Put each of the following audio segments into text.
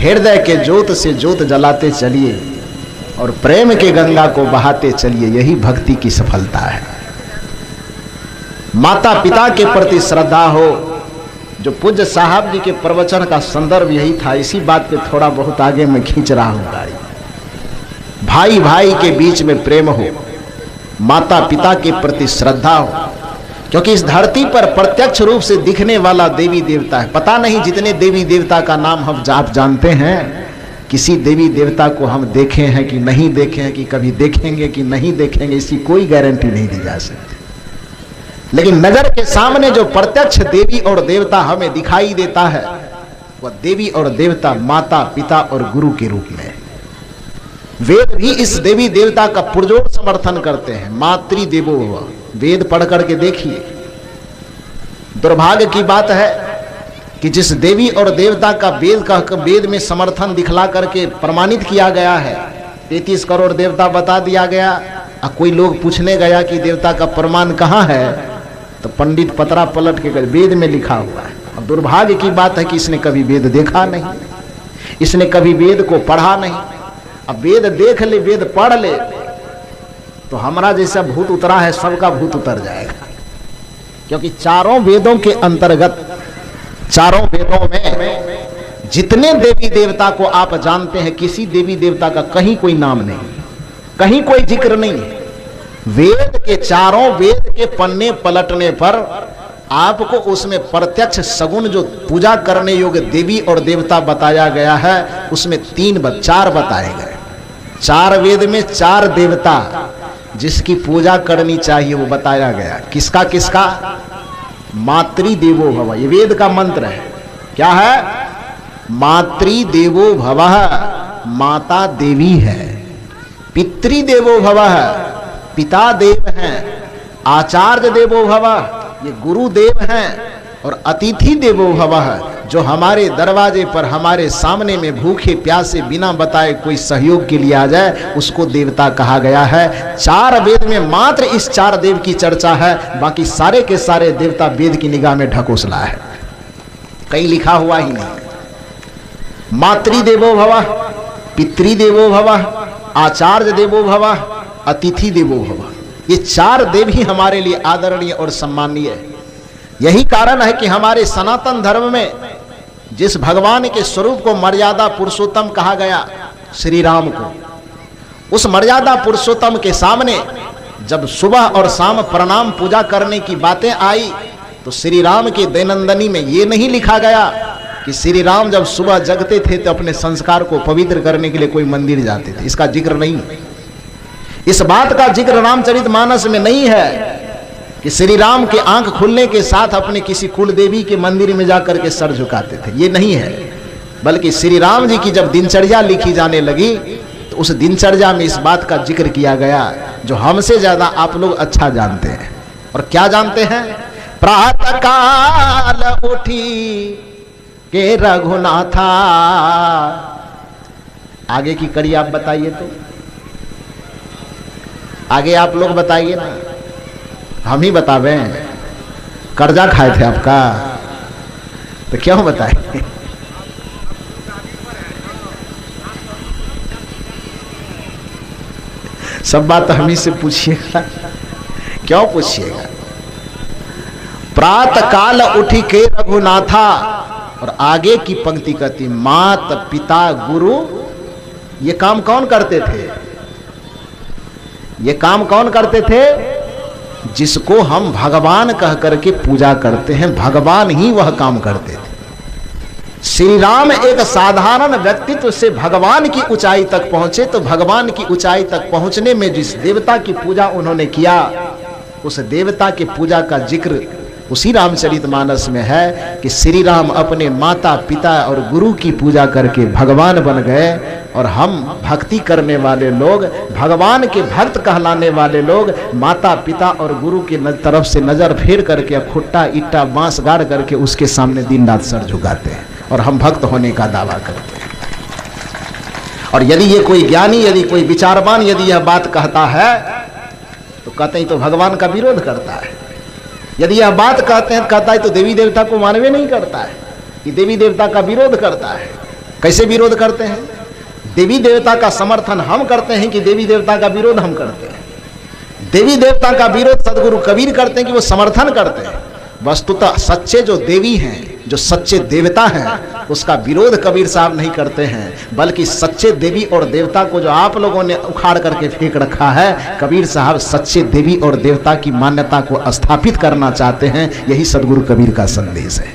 हृदय के ज्योत से ज्योत जलाते चलिए और प्रेम के गंगा को बहाते चलिए, यही भक्ति की सफलता है। माता पिता के प्रति श्रद्धा हो। जो पूज्य साहब जी के प्रवचन का संदर्भ यही था, इसी बात पे थोड़ा बहुत आगे मैं खींच रहा हूं गाड़ी। भाई भाई के बीच में प्रेम हो, माता पिता के प्रति श्रद्धा हो, क्योंकि इस धरती पर प्रत्यक्ष रूप से दिखने वाला देवी देवता है। पता नहीं जितने देवी देवता का नाम हम आप जानते हैं, किसी देवी देवता को हम देखे हैं कि नहीं देखे हैं, कि कभी देखेंगे कि नहीं देखेंगे, इसकी कोई गारंटी नहीं दी जा सकती। लेकिन नजर के सामने जो प्रत्यक्ष देवी और देवता हमें दिखाई देता है, वह देवी और देवता माता पिता और गुरु के रूप में। वेद भी इस देवी देवता का पुरजोर समर्थन करते हैं। मातृ देवो भव, वेद पढ़ करके देखिए। दुर्भाग्य की बात है कि जिस देवी और देवता का वेद में समर्थन दिखला करके प्रमाणित किया गया है, 33 करोड़ देवता बता दिया गया, और कोई लोग पूछने गया कि देवता का प्रमाण कहाँ है, तो पंडित पतरा पलट के वेद में लिखा हुआ है। अब दुर्भाग्य की बात है कि इसने कभी वेद देखा नहीं, इसने कभी वेद को पढ़ा नहीं। अब वेद देख ले, वेद पढ़ ले, तो हमारा जैसा भूत उतरा है सबका भूत उतर जाएगा। क्योंकि चारों वेदों के अंतर्गत, चारों वेदों में जितने देवी देवता को आप जानते हैं, किसी देवी देवता का कहीं कोई नाम नहीं, कहीं कोई जिक्र नहीं है। वेद के चारों वेद के पन्ने पलटने पर आपको उसमें प्रत्यक्ष सगुण जो पूजा करने योग्य देवी और देवता बताया गया है, उसमें 4 बताए गए। 4 वेद में 4 देवता जिसकी पूजा करनी चाहिए वो बताया गया। किसका किसका? मातृ देवो भव, ये वेद का मंत्र है। क्या है? मातृ देवो भव, माता देवी है। पितृ देवो भव, पिता देव हैं। आचार्य देवो भव, ये गुरु देव हैं। और अतिथि देवो भव, जो हमारे दरवाजे पर हमारे सामने में भूखे प्यासे बिना बताए कोई सहयोग के लिए आ जाए, उसको देवता कहा गया है। 4 वेद में मात्र इस 4 देव की चर्चा है, बाकी सारे के सारे देवता वेद की निगाह में ढकोसला है, कहीं लिखा हुआ ही नहीं। मातृ देवो भव, पितृ देवो भव, आचार्य देवो भव, अतिथि देवो भव, ये 4 देव ही हमारे लिए आदरणीय और सम्माननीय है। यही कारण है कि हमारे सनातन धर्म में जिस भगवान के स्वरूप को मर्यादा पुरुषोत्तम कहा गया, श्री राम को, उस मर्यादा पुरुषोत्तम के सामने जब सुबह और शाम प्रणाम पूजा करने की बातें आई, तो श्री राम के दैनंदिनी में ये नहीं लिखा गया कि श्री राम जब सुबह जगते थे तो अपने संस्कार को पवित्र करने के लिए कोई मंदिर जाते थे। इसका जिक्र नहीं, इस बात का जिक्र रामचरितमानस में नहीं है कि श्री राम के आंख खुलने के साथ अपने किसी कुल देवी के मंदिर में जाकर के सर झुकाते थे, ये नहीं है। बल्कि श्री राम जी की जब दिनचर्या लिखी जाने लगी, तो उस दिनचर्या में इस बात का जिक्र किया गया जो हमसे ज्यादा आप लोग अच्छा जानते हैं। और क्या जानते हैं? प्रातः काल उठी के रघुनाथा। आगे की कड़ी आप बताइए, तो आगे आप लोग बताइए ना, हम ही बतावे। कर्जा खाए थे आपका तो क्यों बताए? सब बात हम ही से पूछिएगा, क्यों पूछिएगा? प्रातः काल उठी के रघुनाथा, और आगे की पंक्ति कहती मात पिता गुरु। ये काम कौन करते थे? ये काम कौन करते थे? जिसको हम भगवान कह करके पूजा करते हैं, भगवान ही वह काम करते थे। श्री राम एक साधारण व्यक्तित्व से भगवान की ऊंचाई तक पहुंचे, तो भगवान की ऊंचाई तक पहुंचने में जिस देवता की पूजा उन्होंने किया, उस देवता की पूजा का जिक्र उसी रामचरितमानस में है कि श्री राम अपने माता पिता और गुरु की पूजा करके भगवान बन गए। और हम भक्ति करने वाले लोग, भगवान के भक्त कहलाने वाले लोग, माता पिता और गुरु की तरफ से नजर फेर करके खुट्टा ईटा बांस गाड़ करके उसके सामने दिन रात सर झुकाते हैं, और हम भक्त होने का दावा करते हैं। और यदि ये कोई ज्ञानी, यदि कोई विचारवान यदि यह बात कहता है, तो कहते हैं तो भगवान का विरोध करता है। यदि यह बात कहता है तो देवी देवता को मानवे नहीं करता है, कि देवी देवता का विरोध करता है। कैसे विरोध करते हैं? देवी देवता का समर्थन हम करते हैं कि देवी देवता का विरोध हम करते हैं? देवी देवता का विरोध सदगुरु कबीर करते हैं कि वो समर्थन करते हैं? वस्तुतः सच्चे जो देवी हैं, जो सच्चे देवता हैं, उसका विरोध कबीर साहब नहीं करते हैं, बल्कि सच्चे देवी और देवता को जो आप लोगों ने उखाड़ करके फेंक रखा है, कबीर साहब सच्चे देवी और देवता की मान्यता को स्थापित करना चाहते हैं। यही सदगुरु कबीर का संदेश है।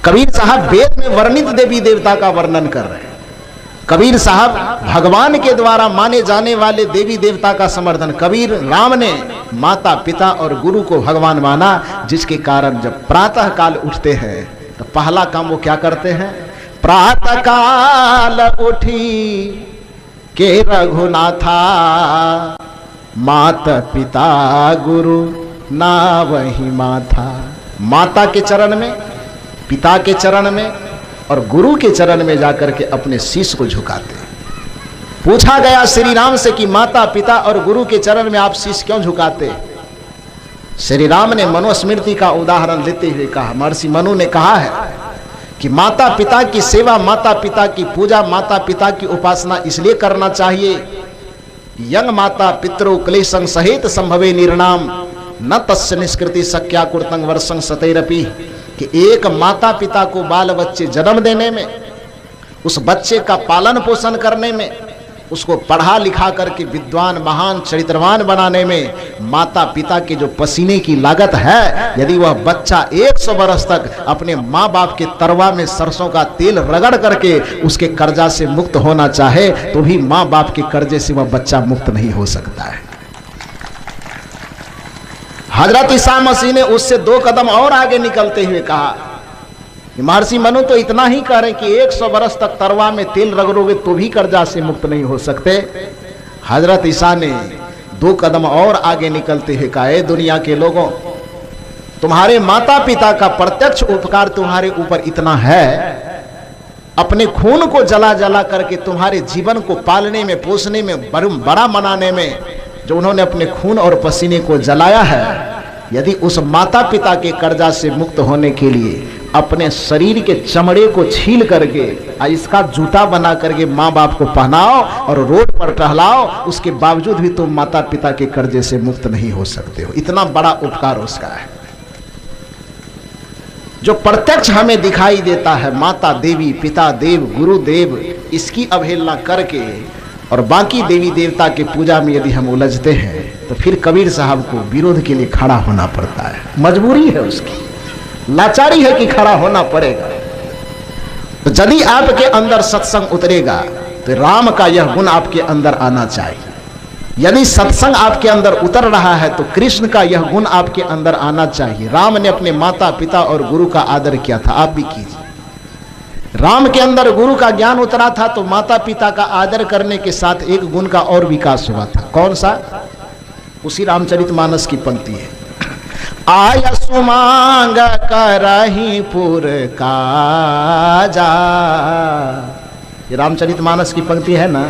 कबीर साहब वेद में वर्णित देवी देवता का वर्णन कर रहे हैं। कबीर साहब भगवान के द्वारा माने जाने वाले देवी देवता का समर्थन। कबीर राम ने माता पिता और गुरु को भगवान माना, जिसके कारण जब प्रातः काल उठते हैं तो पहला काम वो क्या करते हैं? प्रातः काल उठी के रघुनाथा, माता पिता गुरु ना वही माथा। माता के चरण में, पिता के चरण में और गुरु के चरण में जाकर के अपने शीश को झुकाते हैं। पूछा गया श्री राम से कि माता पिता और गुरु के चरण में आप शीश क्यों झुकाते? श्री राम ने मनुस्मृति का उदाहरण लेते हुए कहा, महर्षि मनु ने कहा है कि माता पिता की सेवा, माता पिता की पूजा, माता पिता की उपासना इसलिए करना चाहिए। यंग माता पितरो क्लेशं सहित संभवे निर्णाम, न तस्य निष्कृति शक्या कुर्तंग वर्षं सतैरपि। कि एक माता पिता को बाल बच्चे जन्म देने में, उस बच्चे का पालन पोषण करने में, उसको पढ़ा लिखा करके विद्वान महान चरित्रवान बनाने में माता पिता के जो पसीने की लागत है, यदि वह बच्चा 100 वर्ष तक अपने माँ बाप के तरवा में सरसों का तेल रगड़ करके उसके कर्जा से मुक्त होना चाहे तो भी माँ बाप के कर्जे से वह बच्चा मुक्त नहीं हो सकता है। हजरत ईसा मसीह ने उससे 2 कदम और आगे निकलते हुए कहा कि महर्षि मनु तो इतना ही कह रहे कि 100 वर्ष तक तरवा में तेल रगड़ोगे तो भी कर्जा से मुक्त नहीं हो सकते। हजरत ईसा ने 2 कदम और आगे निकलते हुए कहा, ए दुनिया के लोगों, तुम्हारे माता पिता का प्रत्यक्ष उपकार तुम्हारे ऊपर इतना है, अपने खून को जला जला करके तुम्हारे जीवन को पालने में, पोसने में, बड़ा बनाने में जो उन्होंने अपने खून और पसीने को जलाया है, यदि उस माता पिता के कर्जा से मुक्त होने के लिए अपने शरीर के चमड़े को छील करके इसका जूता बना करके माँ बाप को पहनाओ और रोड पर टहलाओ, उसके बावजूद भी तुम माता पिता के कर्जे से मुक्त नहीं हो सकते हो। इतना बड़ा उपकार उसका है जो प्रत्यक्ष हमें दिखाई देता है। माता देवी, पिता देव, गुरु देव, इसकी अवहेलना करके और बाकी देवी देवता के पूजा में यदि हम उलझते हैं तो फिर कबीर साहब को विरोध के लिए खड़ा होना पड़ता है। मजबूरी है उसकी, लाचारी है कि खड़ा होना पड़ेगा। तो यदि आपके अंदर सत्संग उतरेगा तो राम का यह गुण आपके अंदर आना चाहिए। यदि सत्संग आपके अंदर उतर रहा है तो कृष्ण का यह गुण आपके अंदर आना चाहिए। राम ने अपने माता पिता और गुरु का आदर किया था, आप भी कीजिए। राम के अंदर गुरु का ज्ञान उतरा था तो माता पिता का आदर करने के साथ एक गुण का और विकास हुआ था। कौन सा? उसी रामचरितमानस की पंक्ति है, आया सुमांग करही पुर काजा। ये रामचरितमानस की पंक्ति है ना।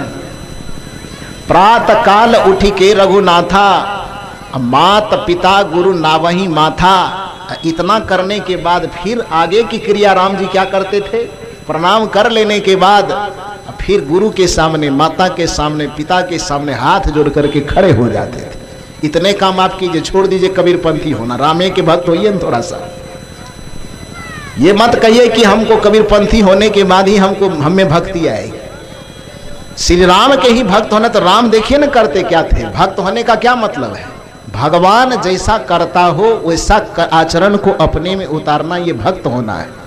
प्रातः काल उठी के रघुनाथा, मात पिता गुरु नावही माथा। इतना करने के बाद फिर आगे की क्रिया राम जी क्या करते थे? प्रणाम कर लेने के बाद फिर गुरु के सामने, माता के सामने, पिता के सामने हाथ जोड़ करके खड़े हो जाते थे। इतने काम आप कीजिए, छोड़ दीजिए कबीरपंथी होना, रामे के भक्त होइए ना थोड़ा सा। ये मत कहिए कि हमको कबीरपंथी होने के बाद ही हमें भक्ति आएगी। श्री राम के ही भक्त होना, तो राम देखिए ना करते क्या थे। भक्त होने का क्या मतलब है? भगवान जैसा करता हो वैसा आचरण को अपने में उतारना, ये भक्त होना है।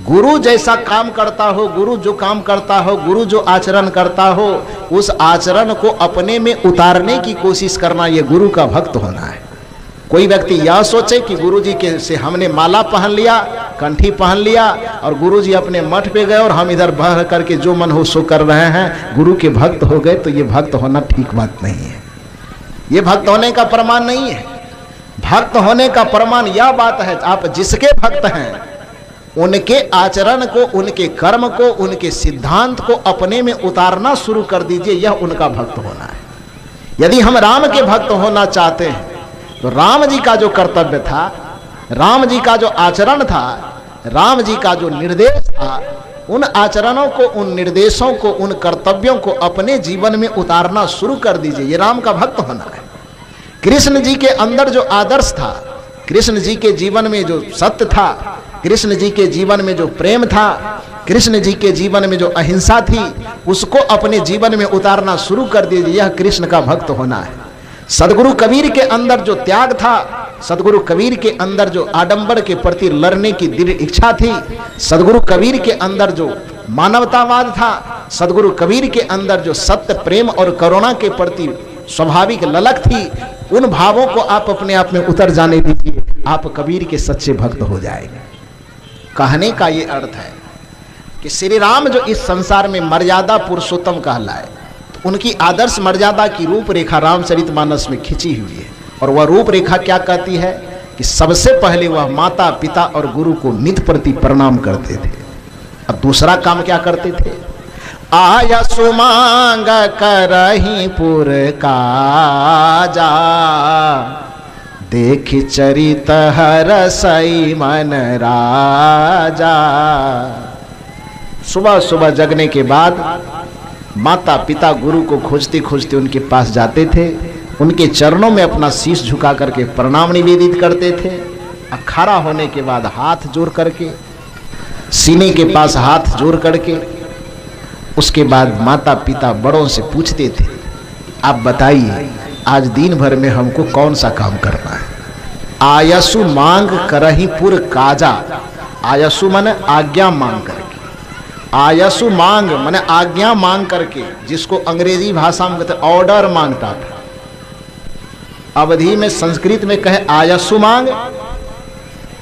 गुरु जैसा काम करता हो, गुरु जो काम करता हो, गुरु जो आचरण करता हो, उस आचरण को अपने में उतारने की कोशिश करना, ये गुरु का भक्त होना है। कोई व्यक्ति यह सोचे कि गुरु जी के से हमने माला पहन लिया, कंठी पहन लिया और गुरु जी अपने मठ पे गए और हम इधर बह करके जो मन हो सो कर रहे हैं, गुरु के भक्त हो गए, तो ये भक्त होना ठीक बात नहीं है। ये भक्त होने का प्रमाण नहीं है। भक्त होने का प्रमाण यह बात है, आप जिसके भक्त हैं उनके आचरण को, उनके कर्म को, उनके सिद्धांत को अपने में उतारना शुरू कर दीजिए, यह उनका भक्त होना है। यदि हम राम के भक्त होना चाहते हैं तो राम जी का जो कर्तव्य था, राम जी का जो आचरण था, राम जी का जो निर्देश था, उन आचरणों को, उन निर्देशों को, उन कर्तव्यों को अपने जीवन में उतारना शुरू कर दीजिए। ये राम का भक्त होना है। कृष्ण जी के अंदर जो आदर्श था, कृष्ण जी के जीवन में जो सत्य था, कृष्ण जी के जीवन में जो प्रेम था, कृष्ण जी के जीवन में जो अहिंसा थी, उसको अपने जीवन में उतारना शुरू कर दीजिए। यह कृष्ण का भक्त होना है। सदगुरु कबीर के अंदर जो त्याग था, सदगुरु कबीर के अंदर जो आडंबर के प्रति लड़ने की दृढ़ इच्छा थी, सदगुरु कबीर के अंदर जो मानवतावाद था, सदगुरु कबीर के अंदर जो सत्य, प्रेम और करुणा के प्रति स्वाभाविक ललक थी, उन भावों को आप अपने आप में उतर जाने दीजिए। आप कबीर के सच्चे भक्त हो जाएंगे। कहने का ये अर्थ है कि श्री राम जो इस संसार में मर्यादा पुरुषोत्तम कहलाए, तो उनकी आदर्श मर्यादा की रूपरेखा रामचरितमानस में खिंची हुई है। और वह रूपरेखा क्या कहती है कि सबसे पहले वह माता, पिता और गुरु को नित प्रति प्रणाम करते थे। अब दूसरा काम क्या करते थे? आया सुमांग करही पुर काजा, देखि चरित हरसई मन राजा। सुबह सुबह जगने के बाद माता पिता गुरु को खोजते खोजते उनके पास जाते थे, उनके चरणों में अपना शीश झुका करके प्रणाम निवेदित करते थे। खड़ा होने के बाद हाथ जोड़ करके, सीने के पास हाथ जोड़ करके, उसके बाद माता पिता बड़ों से पूछते थे, आप बताइए आज दिन भर में हमको कौन सा काम करना है। आयसु मांग करही पुर काजा। आयसु माने आज्ञा मांग करके, आयसु मांग माने आज्ञा मांग करके, जिसको अंग्रेजी भाषा में कहते ऑर्डर मांगता था। अवधि में संस्कृत में कहे आयसु मांग,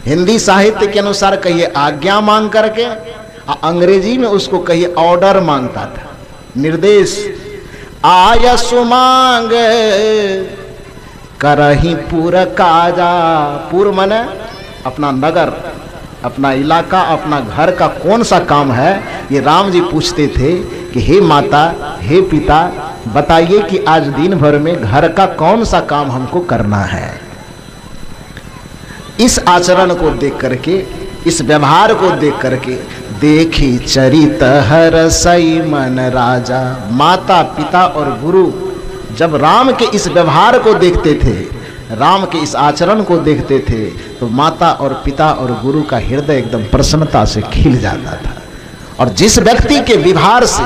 हिंदी साहित्य के अनुसार कहिए आज्ञा मांग करके, अंग्रेजी में उसको कहिए ऑर्डर मांगता था, निर्देश। आयसु मांग करही पुर काजा। पुर माने अपना नगर, अपना इलाका, अपना घर का कौन सा काम है, ये राम जी पूछते थे कि हे माता, हे पिता, बताइए कि आज दिन भर में घर का कौन सा काम हमको करना है। इस आचरण को देख करके, इस व्यवहार को देख करके, देखी चरित हरसई मन राजा। माता पिता और गुरु जब राम के इस व्यवहार को देखते थे, राम के इस आचरण को देखते थे, तो माता और पिता और गुरु का हृदय एकदम प्रसन्नता से खिल जाता था। और जिस व्यक्ति के व्यवहार से,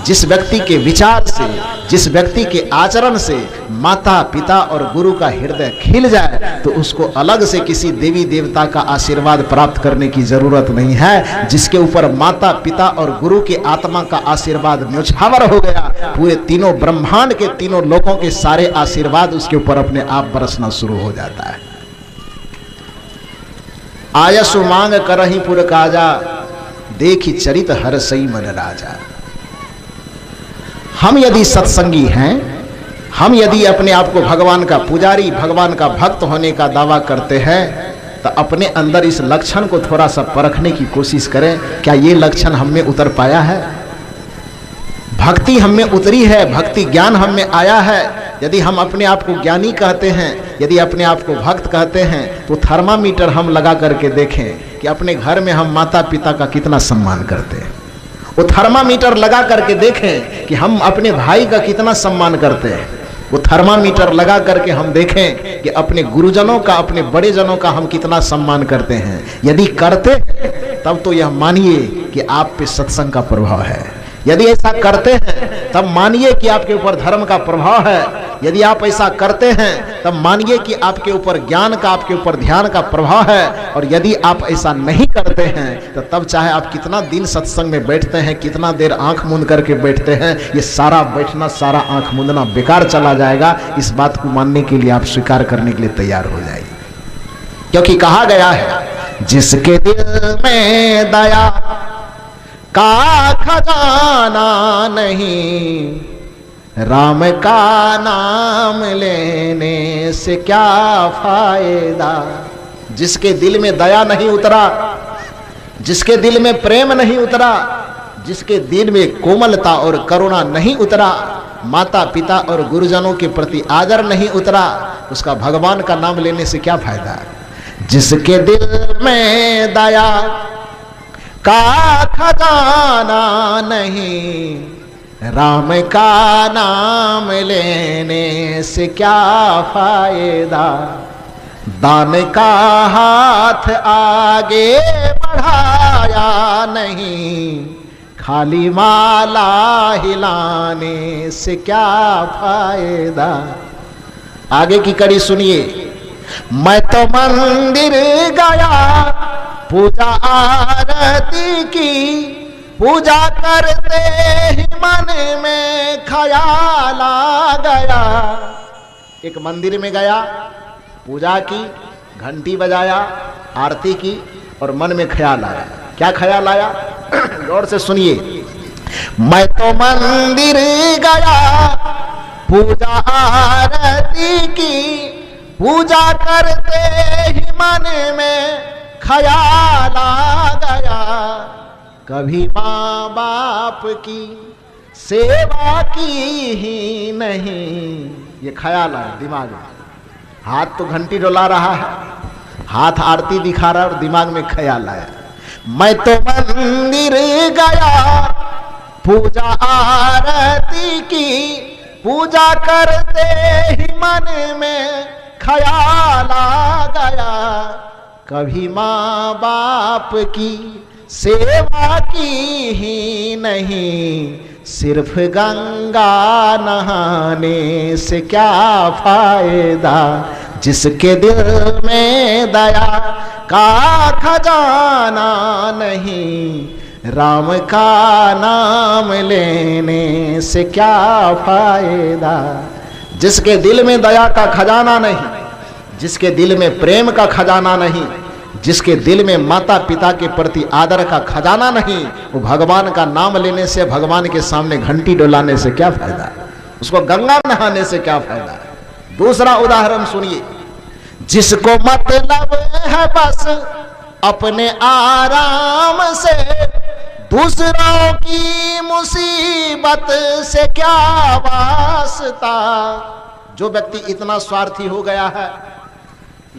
जिस व्यक्ति के विचार से, जिस व्यक्ति के आचरण से माता पिता और गुरु का हृदय खिल जाए, तो उसको अलग से किसी देवी देवता का आशीर्वाद प्राप्त करने की जरूरत नहीं है। जिसके ऊपर माता पिता और गुरु के आत्मा का आशीर्वाद न्योछावर हो गया, पूरे तीनों ब्रह्मांड के तीनों लोगों के सारे आशीर्वाद उसके ऊपर अपने आप बरसना शुरू हो जाता है। आयसु मांग करही पुर काजा, देखी चरित हरसई मन राजा। हम यदि सत्संगी हैं, हम यदि अपने आप को भगवान का पुजारी, भगवान का भक्त होने का दावा करते हैं, तो अपने अंदर इस लक्षण को थोड़ा सा परखने की कोशिश करें। क्या ये लक्षण हम में उतर पाया है? भक्ति हम में उतरी है? भक्ति ज्ञान हम में आया है? यदि हम अपने आप को ज्ञानी कहते हैं, यदि अपने आप को भक्त कहते हैं, तो थर्मामीटर हम लगा करके देखें कि अपने घर में हम माता पिता का कितना सम्मान करते हैं। वो थर्मामीटर लगा करके देखें कि हम अपने भाई का कितना सम्मान करते हैं। वो थर्मामीटर लगा करके हम देखें कि अपने गुरुजनों का, अपने बड़े जनों का हम कितना सम्मान करते हैं। यदि करते हैं तब तो यह मानिए कि आप पे सत्संग का प्रभाव है। यदि ऐसा करते हैं तब मानिए कि आपके ऊपर धर्म का प्रभाव है। यदि आप ऐसा करते हैं तब मानिए कि आपके ऊपर ज्ञान का, आपके ऊपर ध्यान का प्रभाव है। और यदि आप ऐसा नहीं करते हैं तो तब चाहे आप कितना दिन सत्संग में बैठते हैं, कितना देर आंख मूंद करके बैठते हैं, ये सारा बैठना, सारा आंख मूंदना बेकार चला जाएगा। इस बात को मानने के लिए आप स्वीकार करने के लिए तैयार हो जाइए, क्योंकि कहा गया है जिसके दिल में दया का खजाना नहीं, राम का नाम लेने से क्या फायदा। जिसके दिल में दया नहीं उतरा, जिसके दिल में प्रेम नहीं उतरा, जिसके दिल में कोमलता और करुणा नहीं उतरा, माता पिता और गुरुजनों के प्रति आदर नहीं उतरा, उसका भगवान का नाम लेने से क्या फायदा। जिसके दिल में दया का खजाना नहीं, राम का नाम लेने से क्या फायदा। दान का हाथ आगे बढ़ाया नहीं, खाली माला हिलाने से क्या फायदा। आगे की कड़ी सुनिए। मैं तो मंदिर गया, पूजा आरती की, पूजा करते ही मन में ख्याल आ गया। एक मंदिर में गया, पूजा की, घंटी बजाया, आरती की और मन में ख्याल आया। क्या ख्याल आया? गौर से सुनिए। मैं तो मंदिर गया, पूजा आरती की, पूजा करते ही मन में ख्याल आ गया। कभी माँ बाप की सेवा की ही नहीं, ये ख्याल आया दिमाग में। हाथ तो घंटी डोला रहा है, हाथ आरती दिखा रहा है और दिमाग में ख्याल आया। मैं तो मंदिर गया, पूजा आरती की, पूजा करते ही मन में ख्याल आ गया। कभी माँ बाप की सेवा की ही नहीं, सिर्फ गंगा नहाने से क्या फायदा। जिसके दिल में दया का खजाना नहीं, राम का नाम लेने से क्या फायदा। जिसके दिल में दया का खजाना नहीं, जिसके दिल में प्रेम का खजाना नहीं, जिसके दिल में माता पिता के प्रति आदर का खजाना नहीं, वो भगवान का नाम लेने से, भगवान के सामने घंटी डोलाने से क्या फायदा, उसको गंगा नहाने से क्या फायदा। दूसरा उदाहरण सुनिए। जिसको मतलब है बस अपने आराम से, दूसरों की मुसीबत से क्या वास्ता। जो व्यक्ति इतना स्वार्थी हो गया है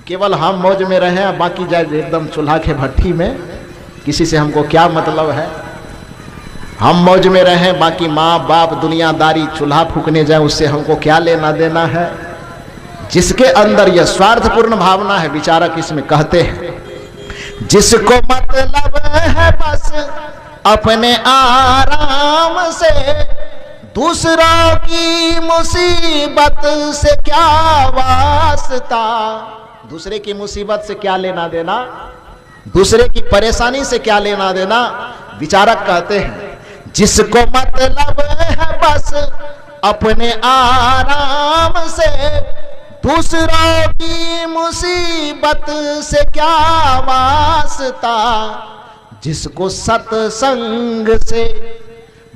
केवल हम मौज में रहे, बाकी जाए एकदम चूल्हा के भट्टी में, किसी से हमको क्या मतलब है। हम मौज में रहें, बाकी माँ बाप दुनियादारी चूल्हा फूकने जाए, उससे हमको क्या लेना देना है। जिसके अंदर यह स्वार्थपूर्ण भावना है, विचारक इसमें कहते हैं, जिसको मतलब है बस अपने आराम से, दूसरों की मुसीबत से क्या वास्ता। दूसरे की मुसीबत से क्या लेना देना, दूसरे की परेशानी से क्या लेना देना। विचारक कहते हैं, जिसको मतलब है बस अपने आराम से, दूसरों की मुसीबत से क्या वास्ता। जिसको सत्संग से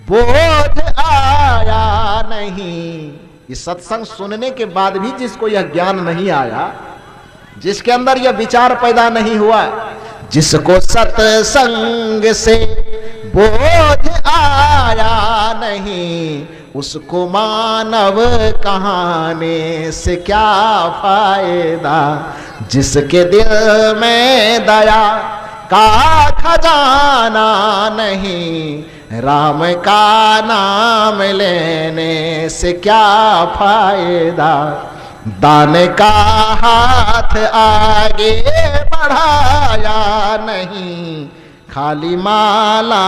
बोध आया नहीं, ये सत्संग सुनने के बाद भी जिसको यह ज्ञान नहीं आया, जिसके अंदर यह विचार पैदा नहीं हुआ, जिसको सत्संग से बोध आया नहीं, उसको मानव कहाने से क्या फायदा। जिसके दिल में दया का खजाना नहीं, राम का नाम लेने से क्या फायदा। दान का हाथ आगे बढ़ाया नहीं, खाली माला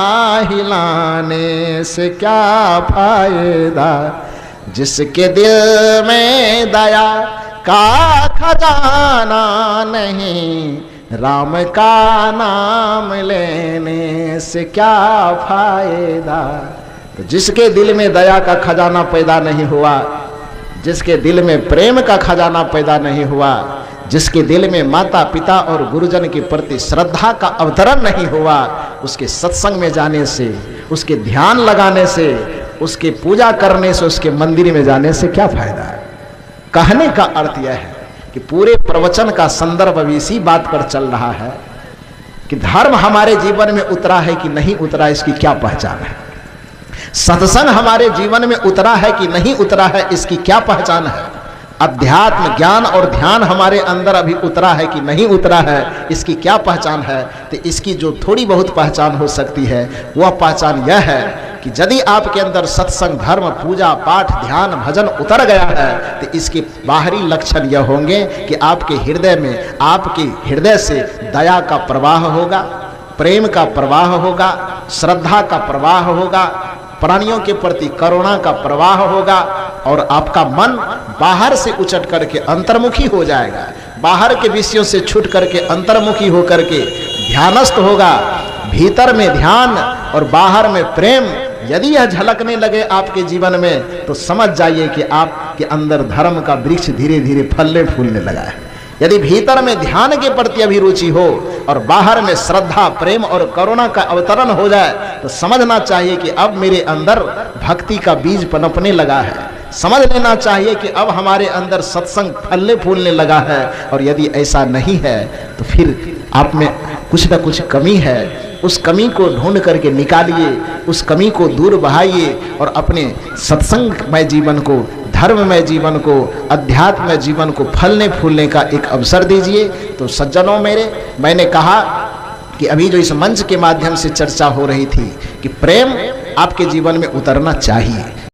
हिलाने से क्या फायदा। जिसके दिल में दया का खजाना नहीं, राम का नाम लेने से क्या फायदा। तो जिसके दिल में दया का खजाना पैदा नहीं हुआ, जिसके दिल में प्रेम का खजाना पैदा नहीं हुआ, जिसके दिल में माता पिता और गुरुजन के प्रति श्रद्धा का अवतरण नहीं हुआ, उसके सत्संग में जाने से, उसके ध्यान लगाने से, उसके पूजा करने से, उसके मंदिर में जाने से क्या फायदा है। कहने का अर्थ यह है कि पूरे प्रवचन का संदर्भ अभी इसी बात पर चल रहा है कि धर्म हमारे जीवन में उतरा है कि नहीं उतरा, इसकी क्या पहचान है। सत्संग हमारे जीवन में उतरा है कि नहीं उतरा है, इसकी क्या पहचान है। अध्यात्म ज्ञान और ध्यान हमारे अंदर अभी उतरा है कि नहीं उतरा है, इसकी क्या पहचान है? तो इसकी जो थोड़ी बहुत पहचान हो सकती है वह पहचान यह है कि यदि आपके अंदर सत्संग, धर्म, पूजा पाठ, ध्यान, भजन उतर गया है तो इसके बाहरी लक्षण यह होंगे कि आपके हृदय में, आपके हृदय से दया का प्रवाह होगा, प्रेम का प्रवाह होगा, श्रद्धा का प्रवाह होगा, प्राणियों के प्रति करुणा का प्रवाह होगा और आपका मन बाहर से उचट करके अंतर्मुखी हो जाएगा। बाहर के विषयों से छूट करके अंतर्मुखी होकर के ध्यानस्थ होगा। भीतर में ध्यान और बाहर में प्रेम यदि यह झलकने लगे आपके जीवन में तो समझ जाइए कि आपके अंदर धर्म का वृक्ष धीरे धीरे फलने फूलने लगा है। यदि भीतर में ध्यान के प्रति अभिरुचि हो और बाहर में श्रद्धा, प्रेम और करुणा का अवतरण हो जाए तो समझना चाहिए कि अब मेरे अंदर भक्ति का बीज पनपने लगा है। समझ लेना चाहिए कि अब हमारे अंदर सत्संग फलने फूलने लगा है। और यदि ऐसा नहीं है तो फिर आप में कुछ न कुछ कमी है। उस कमी को ढूंढ करके निकालिए, उस कमी को दूर बहाइए और अपने सत्संगमय जीवन को, धर्ममय जीवन को, अध्यात्ममय जीवन को फलने फूलने का एक अवसर दीजिए। तो सज्जनों मेरे, मैंने कहा कि अभी जो इस मंच के माध्यम से चर्चा हो रही थी कि प्रेम आपके जीवन में उतरना चाहिए।